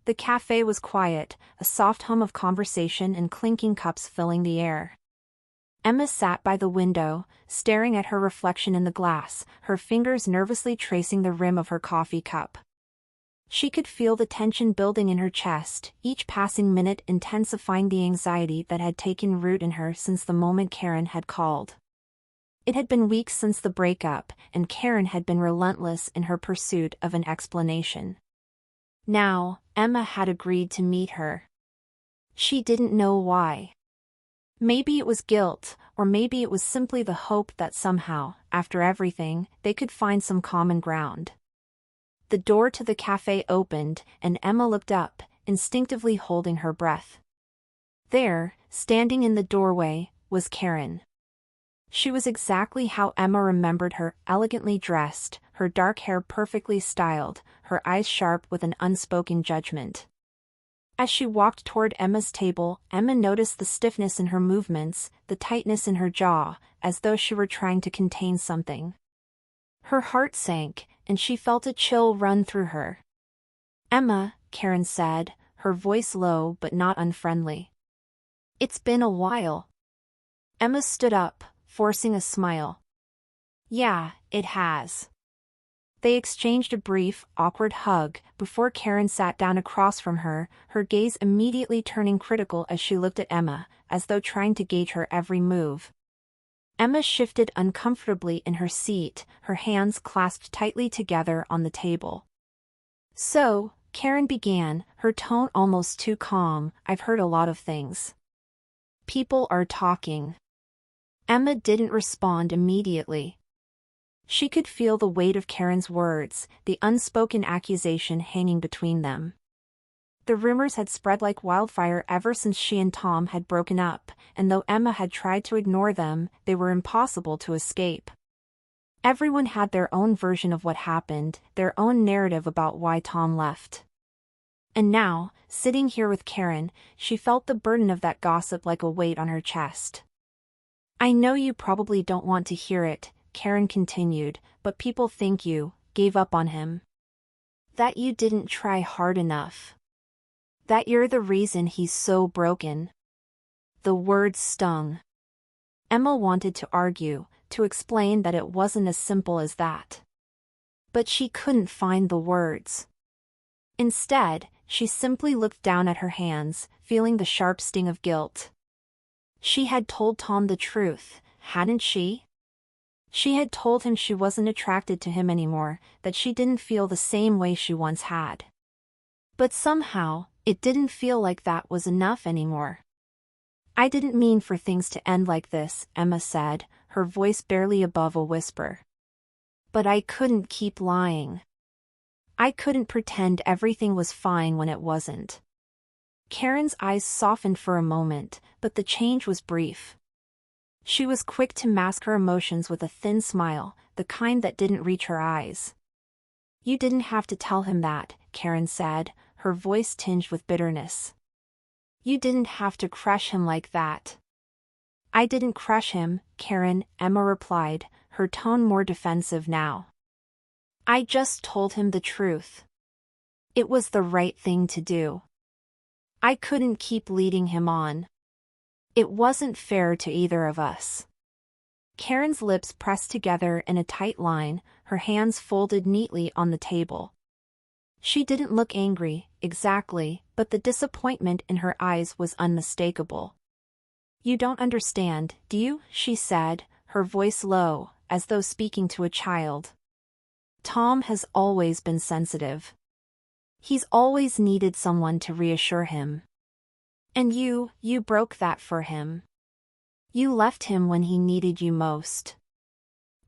The cafe was quiet, a soft hum of conversation and clinking cups filling the air. Emma sat by the window, staring at her reflection in the glass, her fingers nervously tracing the rim of her coffee cup. She could feel the tension building in her chest, each passing minute intensifying the anxiety that had taken root in her since the moment Karen had called. It had been weeks since the breakup, and Karen had been relentless in her pursuit of an explanation. Now, Emma had agreed to meet her. She didn't know why. Maybe it was guilt, or maybe it was simply the hope that somehow, after everything, they could find some common ground. The door to the cafe opened, and Emma looked up, instinctively holding her breath. There, standing in the doorway, was Karen. She was exactly how Emma remembered her, elegantly dressed, her dark hair perfectly styled, her eyes sharp with an unspoken judgment. As she walked toward Emma's table, Emma noticed the stiffness in her movements, the tightness in her jaw, as though she were trying to contain something. Her heart sank, and she felt a chill run through her. "Emma," Karen said, her voice low but not unfriendly. "It's been a while." Emma stood up, forcing a smile. "Yeah, it has." They exchanged a brief, awkward hug, before Karen sat down across from her, her gaze immediately turning critical as she looked at Emma, as though trying to gauge her every move. Emma shifted uncomfortably in her seat, her hands clasped tightly together on the table. "So," Karen began, her tone almost too calm, "I've heard a lot of things. People are talking." Emma didn't respond immediately. She could feel the weight of Karen's words, the unspoken accusation hanging between them. The rumors had spread like wildfire ever since she and Tom had broken up, and though Emma had tried to ignore them, they were impossible to escape. Everyone had their own version of what happened, their own narrative about why Tom left. And now, sitting here with Karen, she felt the burden of that gossip like a weight on her chest. "I know you probably don't want to hear it," Karen continued, "but people think you gave up on him. That you didn't try hard enough. That you're the reason he's so broken." The words stung. Emma wanted to argue, to explain that it wasn't as simple as that. But she couldn't find the words. Instead, she simply looked down at her hands, feeling the sharp sting of guilt. She had told Tom the truth, hadn't she? She had told him she wasn't attracted to him anymore, that she didn't feel the same way she once had. But somehow, it didn't feel like that was enough anymore. "I didn't mean for things to end like this," Emma said, her voice barely above a whisper. "But I couldn't keep lying. I couldn't pretend everything was fine when it wasn't." Karen's eyes softened for a moment, but the change was brief. She was quick to mask her emotions with a thin smile, the kind that didn't reach her eyes. "You didn't have to tell him that," Karen said, her voice tinged with bitterness. "You didn't have to crush him like that." "I didn't crush him, Karen," Emma replied, her tone more defensive now. "I just told him the truth. It was the right thing to do. I couldn't keep leading him on. It wasn't fair to either of us." Karen's lips pressed together in a tight line, her hands folded neatly on the table. She didn't look angry, exactly, but the disappointment in her eyes was unmistakable. "You don't understand, do you?" she said, her voice low, as though speaking to a child. "Tom has always been sensitive. He's always needed someone to reassure him. And you broke that for him. You left him when he needed you most."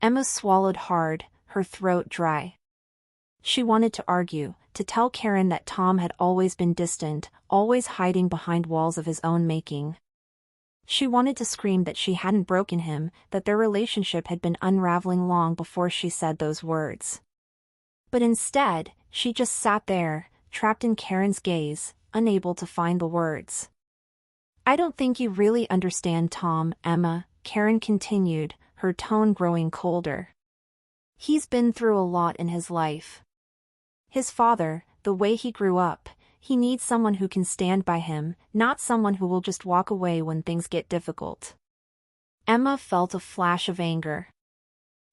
Emma swallowed hard, her throat dry. She wanted to argue, to tell Karen that Tom had always been distant, always hiding behind walls of his own making. She wanted to scream that she hadn't broken him, that their relationship had been unraveling long before she said those words. But instead, she just sat there, trapped in Karen's gaze, unable to find the words. "I don't think you really understand Tom, Emma," Karen continued, her tone growing colder. "He's been through a lot in his life. His father, the way he grew up, He needs someone who can stand by him, not someone who will just walk away when things get difficult. Emma felt a flash of anger.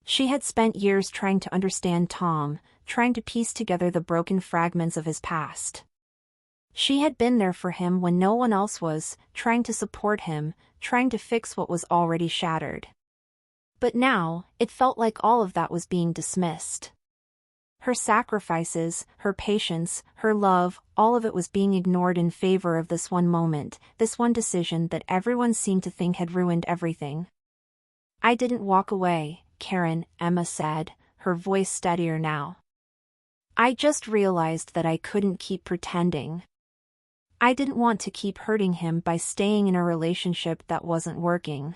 She had spent years trying to understand Tom, trying to piece together the broken fragments of his past. She had been there for him when no one else was, trying to support him, trying to fix what was already shattered. But now, it felt like all of that was being dismissed. Her sacrifices, her patience, her love, all of it was being ignored in favor of this one moment, this one decision that everyone seemed to think had ruined everything. "I didn't walk away, Karen," Emma said, her voice steadier now. "I just realized that I couldn't keep pretending. I didn't want to keep hurting him by staying in a relationship that wasn't working.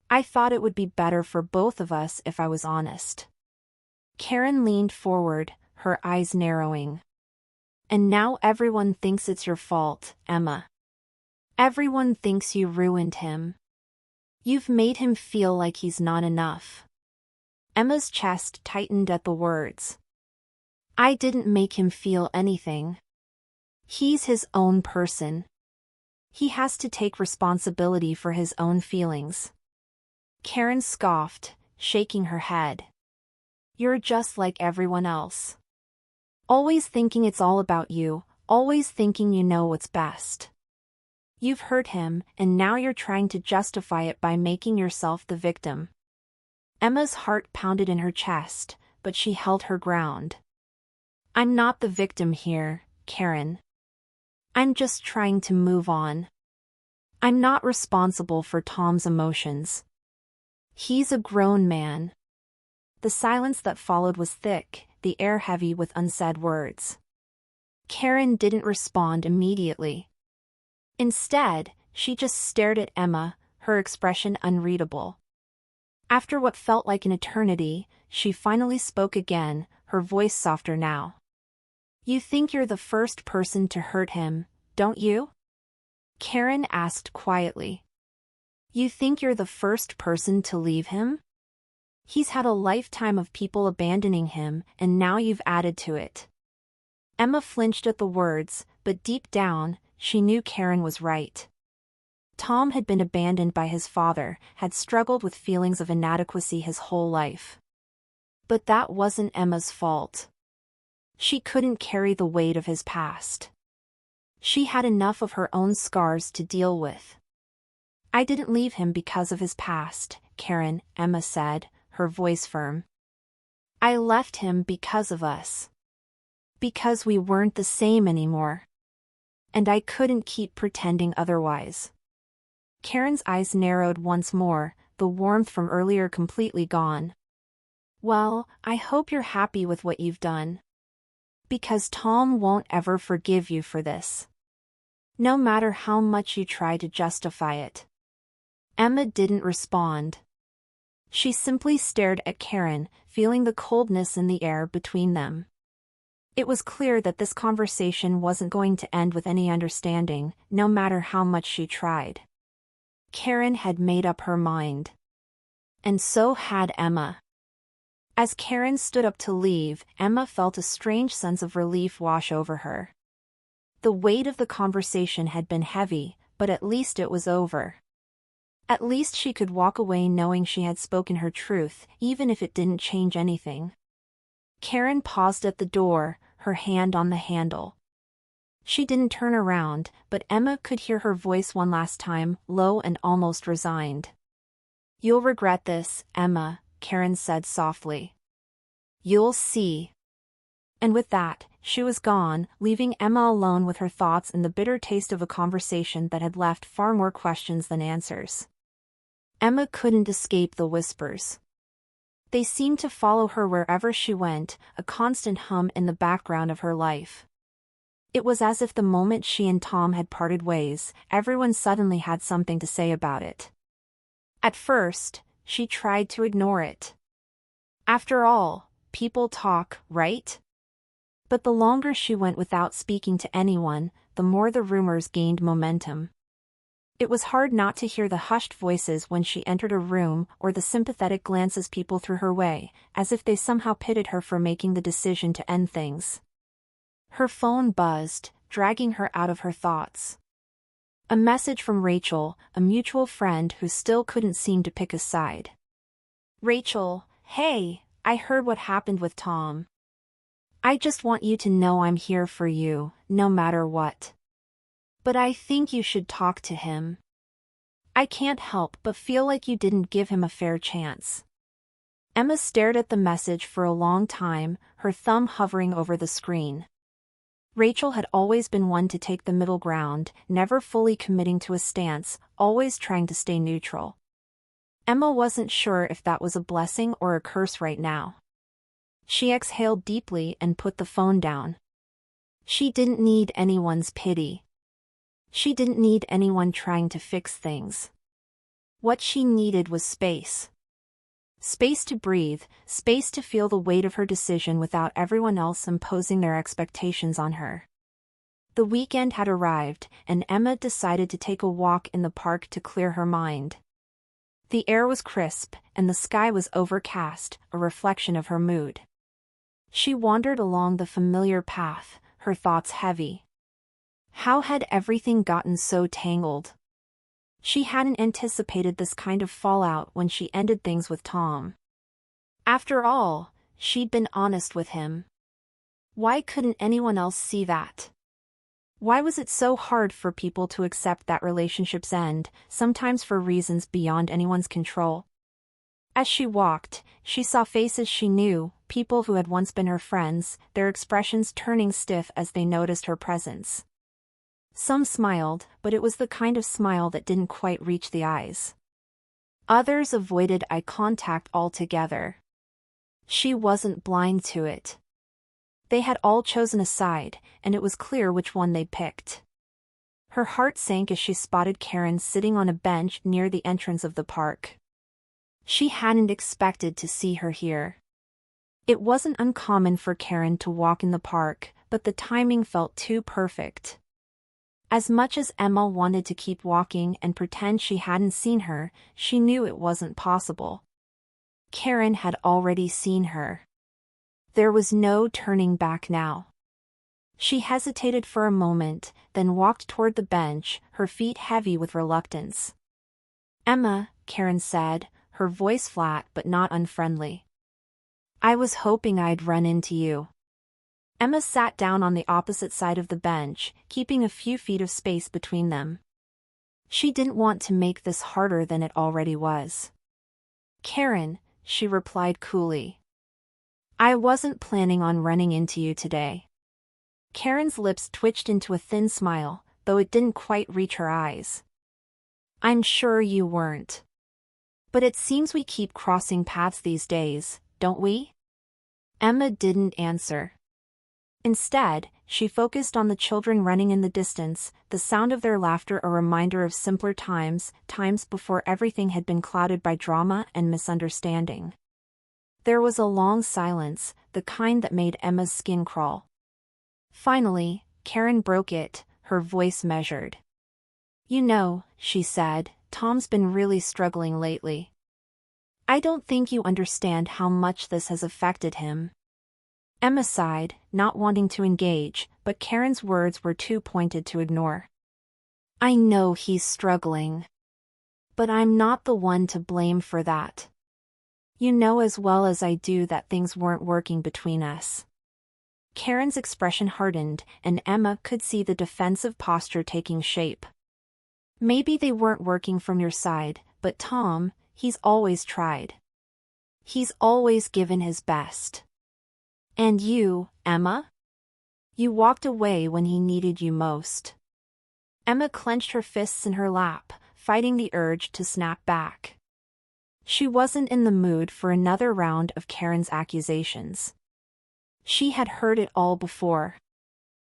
I thought it would be better for both of us if I was honest." Karen leaned forward, her eyes narrowing. "And now everyone thinks it's your fault, Emma. Everyone thinks you ruined him. You've made him feel like he's not enough." Emma's chest tightened at the words. "I didn't make him feel anything. He's his own person. He has to take responsibility for his own feelings." Karen scoffed, shaking her head. "You're just like everyone else. Always thinking it's all about you, always thinking you know what's best. You've hurt him, and now you're trying to justify it by making yourself the victim." Emma's heart pounded in her chest, but she held her ground. "I'm not the victim here, Karen. I'm just trying to move on. I'm not responsible for Tom's emotions. He's a grown man." The silence that followed was thick, the air heavy with unsaid words. Karen didn't respond immediately. Instead, she just stared at Emma, her expression unreadable. After what felt like an eternity, she finally spoke again, her voice softer now. "You think you're the first person to hurt him, don't you?" Karen asked quietly. "You think you're the first person to leave him? He's had a lifetime of people abandoning him, and now you've added to it." Emma flinched at the words, but deep down, she knew Karen was right. Tom had been abandoned by his father, had struggled with feelings of inadequacy his whole life. But that wasn't Emma's fault. She couldn't carry the weight of his past. She had enough of her own scars to deal with. "I didn't leave him because of his past, Karen," Emma said, her voice firm. "I left him because of us. Because we weren't the same anymore. And I couldn't keep pretending otherwise." Karen's eyes narrowed once more, the warmth from earlier completely gone. "Well, I hope you're happy with what you've done. Because Tom won't ever forgive you for this. No matter how much you try to justify it." Emma didn't respond. She simply stared at Karen, feeling the coldness in the air between them. It was clear that this conversation wasn't going to end with any understanding, no matter how much she tried. Karen had made up her mind. And so had Emma. As Karen stood up to leave, Emma felt a strange sense of relief wash over her. The weight of the conversation had been heavy, but at least it was over. At least she could walk away knowing she had spoken her truth, even if it didn't change anything. Karen paused at the door, her hand on the handle. She didn't turn around, but Emma could hear her voice one last time, low and almost resigned. "You'll regret this, Emma," Karen said softly. "You'll see." And with that, she was gone, leaving Emma alone with her thoughts and the bitter taste of a conversation that had left far more questions than answers. Emma couldn't escape the whispers. They seemed to follow her wherever she went, a constant hum in the background of her life. It was as if the moment she and Tom had parted ways, everyone suddenly had something to say about it. At first, she tried to ignore it. After all, people talk, right? But the longer she went without speaking to anyone, the more the rumors gained momentum. It was hard not to hear the hushed voices when she entered a room or the sympathetic glances people threw her way, as if they somehow pitted her for making the decision to end things. Her phone buzzed, dragging her out of her thoughts. A message from Rachel, a mutual friend who still couldn't seem to pick a side. Rachel, hey, I heard what happened with Tom. I just want you to know I'm here for you, no matter what. But I think you should talk to him. I can't help but feel like you didn't give him a fair chance. Emma stared at the message for a long time, her thumb hovering over the screen. Rachel had always been one to take the middle ground, never fully committing to a stance, always trying to stay neutral. Emma wasn't sure if that was a blessing or a curse right now. She exhaled deeply and put the phone down. She didn't need anyone's pity. She didn't need anyone trying to fix things. What she needed was space. Space to breathe, space to feel the weight of her decision without everyone else imposing their expectations on her. The weekend had arrived, and Emma decided to take a walk in the park to clear her mind. The air was crisp, and the sky was overcast, a reflection of her mood. She wandered along the familiar path, her thoughts heavy. How had everything gotten so tangled? She hadn't anticipated this kind of fallout when she ended things with Tom. After all, she'd been honest with him. Why couldn't anyone else see that? Why was it so hard for people to accept that relationships end, sometimes for reasons beyond anyone's control? As she walked, she saw faces she knew, people who had once been her friends, their expressions turning stiff as they noticed her presence. Some smiled, but it was the kind of smile that didn't quite reach the eyes. Others avoided eye contact altogether. She wasn't blind to it. They had all chosen a side, and it was clear which one they picked. Her heart sank as she spotted Karen sitting on a bench near the entrance of the park. She hadn't expected to see her here. It wasn't uncommon for Karen to walk in the park, but the timing felt too perfect. As much as Emma wanted to keep walking and pretend she hadn't seen her, she knew it wasn't possible. Karen had already seen her. There was no turning back now. She hesitated for a moment, then walked toward the bench, her feet heavy with reluctance. "Emma," Karen said, her voice flat but not unfriendly. "I was hoping I'd run into you." Emma sat down on the opposite side of the bench, keeping a few feet of space between them. She didn't want to make this harder than it already was. "Karen," she replied coolly. "I wasn't planning on running into you today." Karen's lips twitched into a thin smile, though it didn't quite reach her eyes. "I'm sure you weren't. But it seems we keep crossing paths these days, don't we?" Emma didn't answer. Instead, she focused on the children running in the distance, the sound of their laughter a reminder of simpler times, times before everything had been clouded by drama and misunderstanding. There was a long silence, the kind that made Emma's skin crawl. Finally, Karen broke it, her voice measured. "You know," she said, "Tom's been really struggling lately. I don't think you understand how much this has affected him." Emma sighed, not wanting to engage, but Karen's words were too pointed to ignore. "I know he's struggling. But I'm not the one to blame for that. You know as well as I do that things weren't working between us." Karen's expression hardened, and Emma could see the defensive posture taking shape. "Maybe they weren't working from your side, but Tom, he's always tried. He's always given his best. And you, Emma? You walked away when he needed you most." Emma clenched her fists in her lap, fighting the urge to snap back. She wasn't in the mood for another round of Karen's accusations. She had heard it all before.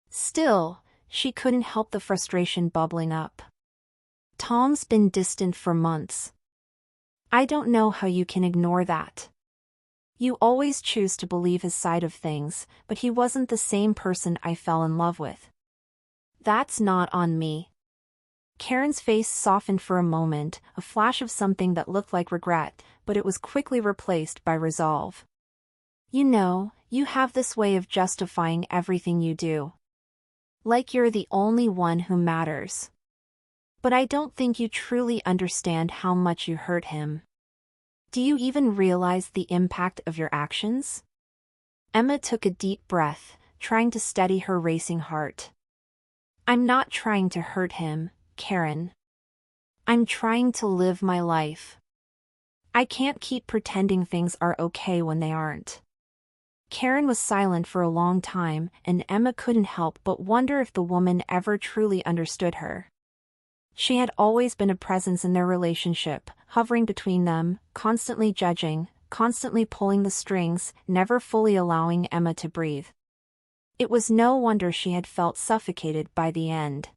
Still, she couldn't help the frustration bubbling up. "Tom's been distant for months. I don't know how you can ignore that. You always choose to believe his side of things, but he wasn't the same person I fell in love with. That's not on me." Karen's face softened for a moment, a flash of something that looked like regret, but it was quickly replaced by resolve. "You know, you have this way of justifying everything you do. Like you're the only one who matters. But I don't think you truly understand how much you hurt him. Do you even realize the impact of your actions? Emma took a deep breath, trying to steady her racing heart. I'm not trying to hurt him, Karen. I'm trying to live my life. I can't keep pretending things are okay when they aren't. Karen was silent for a long time, and Emma couldn't help but wonder if the woman ever truly understood her. She had always been a presence in their relationship, hovering between them, constantly judging, constantly pulling the strings, never fully allowing Emma to breathe. It was no wonder she had felt suffocated by the end.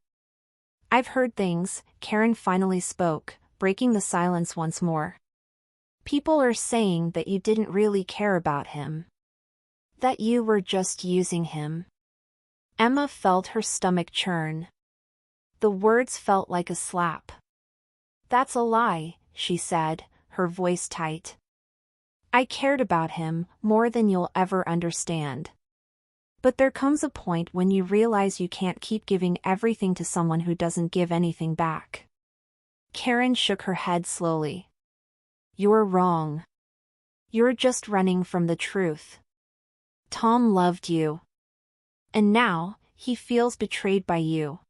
I've heard things, Karen finally spoke, breaking the silence once more. People are saying that you didn't really care about him. That you were just using him. Emma felt her stomach churn. The words felt like a slap. That's a lie, she said, her voice tight. I cared about him more than you'll ever understand. But there comes a point when you realize you can't keep giving everything to someone who doesn't give anything back. Karen shook her head slowly. You're wrong. You're just running from the truth. Tom loved you. And now, he feels betrayed by you.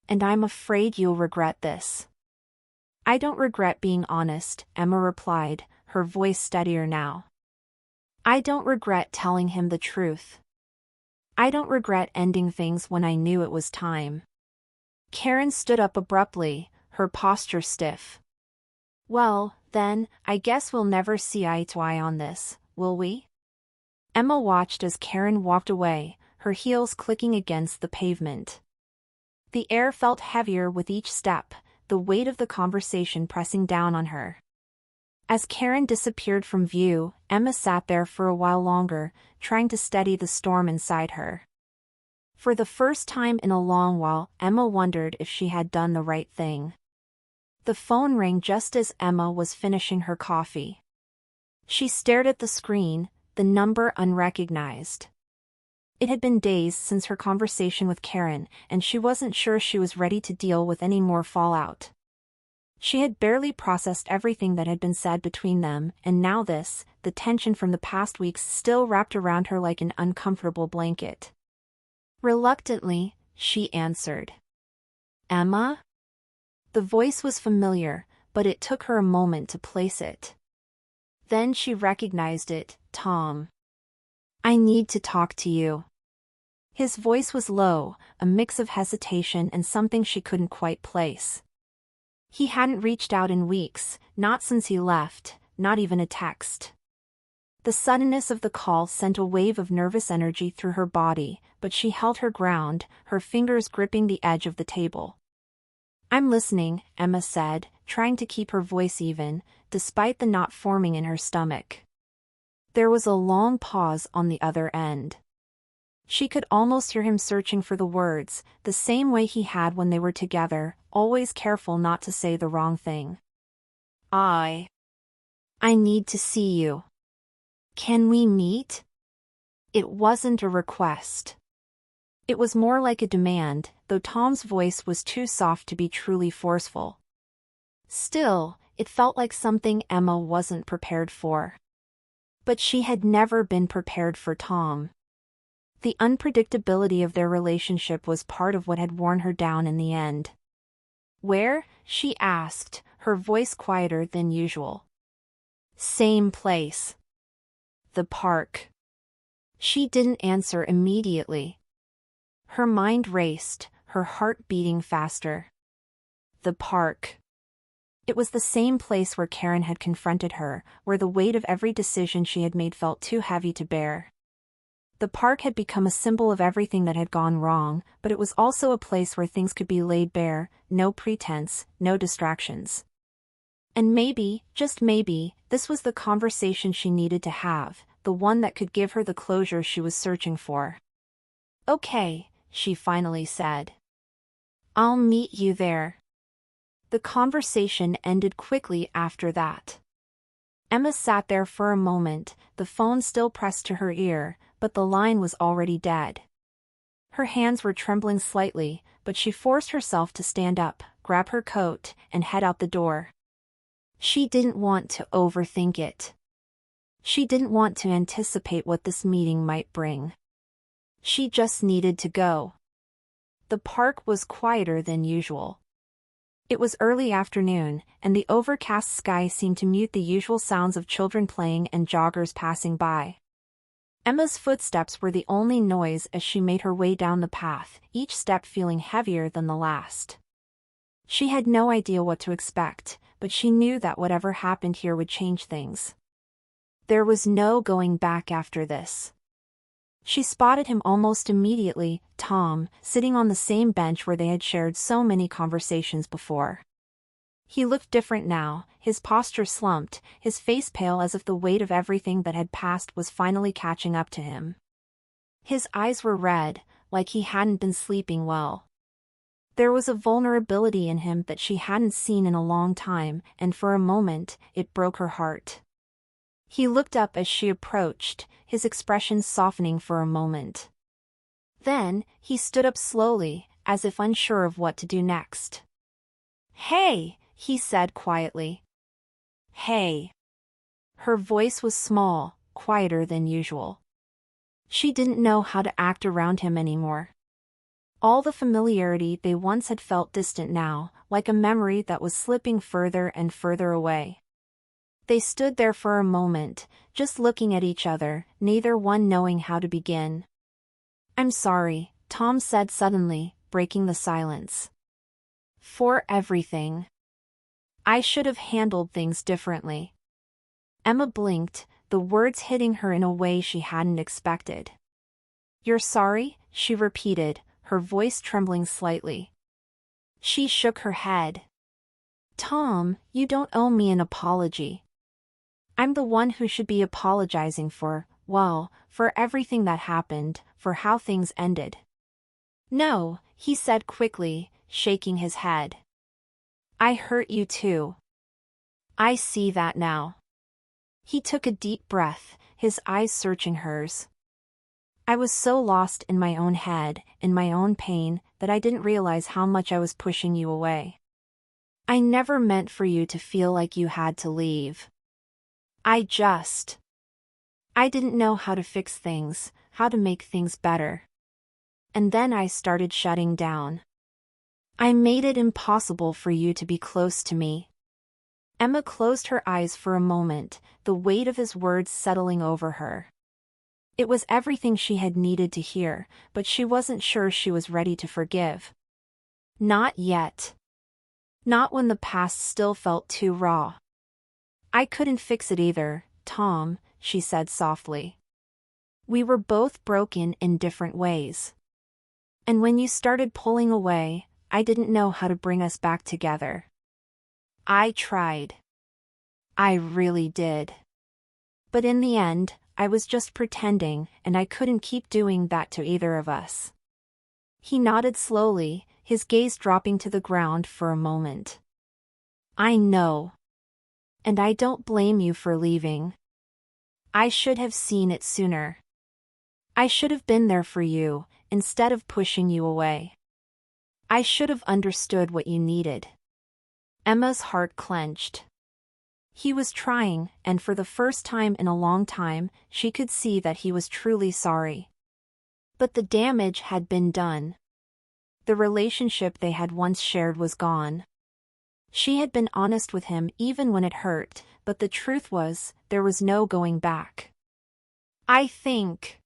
And I'm afraid you'll regret this. I don't regret being honest, Emma replied, her voice steadier now. I don't regret telling him the truth. I don't regret ending things when I knew it was time. Karen stood up abruptly, her posture stiff. Well, then, I guess we'll never see eye to eye on this, will we? Emma watched as Karen walked away, her heels clicking against the pavement. The air felt heavier with each step, the weight of the conversation pressing down on her. As Karen disappeared from view, Emma sat there for a while longer, trying to steady the storm inside her. For the first time in a long while, Emma wondered if she had done the right thing. The phone rang just as Emma was finishing her coffee. She stared at the screen, the number unrecognized. It had been days since her conversation with Karen, and she wasn't sure she was ready to deal with any more fallout. She had barely processed everything that had been said between them, and now this, the tension from the past weeks, still wrapped around her like an uncomfortable blanket. Reluctantly, she answered. Emma? The voice was familiar, but it took her a moment to place it. Then she recognized it, Tom. I need to talk to you. His voice was low, a mix of hesitation and something she couldn't quite place. He hadn't reached out in weeks, not since he left, not even a text. The suddenness of the call sent a wave of nervous energy through her body, but she held her ground, her fingers gripping the edge of the table. I'm listening, Emma said, trying to keep her voice even, despite the knot forming in her stomach. There was a long pause on the other end. She could almost hear him searching for the words, the same way he had when they were together, always careful not to say the wrong thing. I need to see you. Can we meet? It wasn't a request. It was more like a demand, though Tom's voice was too soft to be truly forceful. Still, it felt like something Emma wasn't prepared for. But she had never been prepared for Tom. The unpredictability of their relationship was part of what had worn her down in the end. Where? She asked, her voice quieter than usual. Same place. The park. She didn't answer immediately. Her mind raced, her heart beating faster. The park. It was the same place where Karen had confronted her, where the weight of every decision she had made felt too heavy to bear. The park had become a symbol of everything that had gone wrong, but it was also a place where things could be laid bare, no pretense, no distractions. And maybe, just maybe, this was the conversation she needed to have, the one that could give her the closure she was searching for. Okay, she finally said. I'll meet you there. The conversation ended quickly after that. Emma sat there for a moment, the phone still pressed to her ear, but the line was already dead. Her hands were trembling slightly, but she forced herself to stand up, grab her coat, and head out the door. She didn't want to overthink it. She didn't want to anticipate what this meeting might bring. She just needed to go. The park was quieter than usual. It was early afternoon, and the overcast sky seemed to mute the usual sounds of children playing and joggers passing by. Emma's footsteps were the only noise as she made her way down the path, each step feeling heavier than the last. She had no idea what to expect, but she knew that whatever happened here would change things. There was no going back after this. She spotted him almost immediately, Tom, sitting on the same bench where they had shared so many conversations before. He looked different now, his posture slumped, his face pale as if the weight of everything that had passed was finally catching up to him. His eyes were red, like he hadn't been sleeping well. There was a vulnerability in him that she hadn't seen in a long time, and for a moment, it broke her heart. He looked up as she approached, his expression softening for a moment. Then, he stood up slowly, as if unsure of what to do next. "Hey," he said quietly. "Hey." Her voice was small, quieter than usual. She didn't know how to act around him anymore. All the familiarity they once had felt distant now, like a memory that was slipping further and further away. They stood there for a moment, just looking at each other, neither one knowing how to begin. "I'm sorry," Tom said suddenly, breaking the silence. "For everything. I should have handled things differently." Emma blinked, the words hitting her in a way she hadn't expected. "You're sorry?" she repeated, her voice trembling slightly. She shook her head. "Tom, you don't owe me an apology. I'm the one who should be apologizing for, well, for everything that happened, for how things ended." "No," he said quickly, shaking his head. "I hurt you too. I see that now." He took a deep breath, his eyes searching hers. "I was so lost in my own head, in my own pain, that I didn't realize how much I was pushing you away. I never meant for you to feel like you had to leave. I didn't know how to fix things, how to make things better. And then I started shutting down. I made it impossible for you to be close to me." Emma closed her eyes for a moment, the weight of his words settling over her. It was everything she had needed to hear, but she wasn't sure she was ready to forgive. Not yet. Not when the past still felt too raw. "I couldn't fix it either, Tom," she said softly. "We were both broken in different ways. And when you started pulling away, I didn't know how to bring us back together. I tried. I really did. But in the end, I was just pretending, and I couldn't keep doing that to either of us." He nodded slowly, his gaze dropping to the ground for a moment. "I know. And I don't blame you for leaving. I should have seen it sooner. I should have been there for you, instead of pushing you away. I should have understood what you needed." Emma's heart clenched. He was trying, and for the first time in a long time, she could see that he was truly sorry. But the damage had been done. The relationship they had once shared was gone. She had been honest with him even when it hurt, but the truth was, there was no going back. I think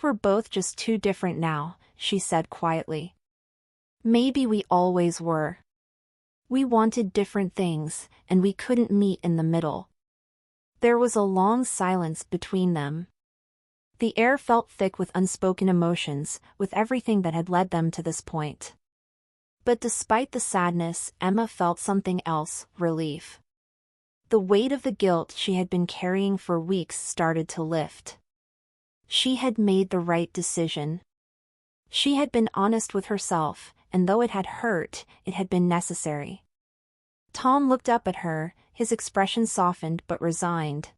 we're both just too different now," she said quietly. "Maybe we always were. We wanted different things, and we couldn't meet in the middle." There was a long silence between them. The air felt thick with unspoken emotions, with everything that had led them to this point. But despite the sadness, Emma felt something else, relief. The weight of the guilt she had been carrying for weeks started to lift. She had made the right decision. She had been honest with herself, and though it had hurt, it had been necessary. Tom looked up at her, his expression softened but resigned.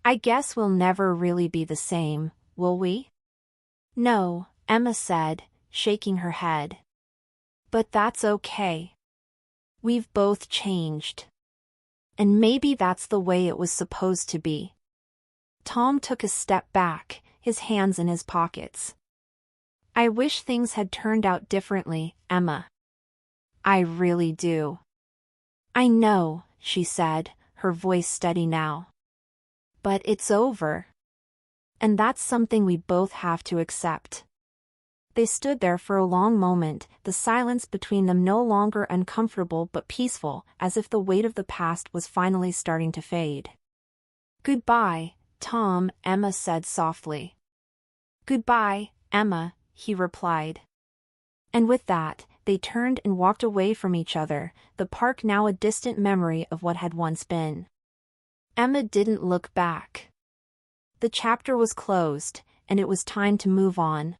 "I guess we'll never really be the same, will we?" "No," Emma said, shaking her head. But that's okay. We've both changed. And maybe that's the way it was supposed to be. Tom took a step back, his hands in his pockets. I wish things had turned out differently, Emma. I really do. I know, she said, her voice steady now. But it's over. And that's something we both have to accept. They stood there for a long moment, the silence between them no longer uncomfortable but peaceful, as if the weight of the past was finally starting to fade. Goodbye, Tom, Emma said softly. Goodbye, Emma, he replied. And with that, they turned and walked away from each other, the park now a distant memory of what had once been. Emma didn't look back. The chapter was closed, and it was time to move on.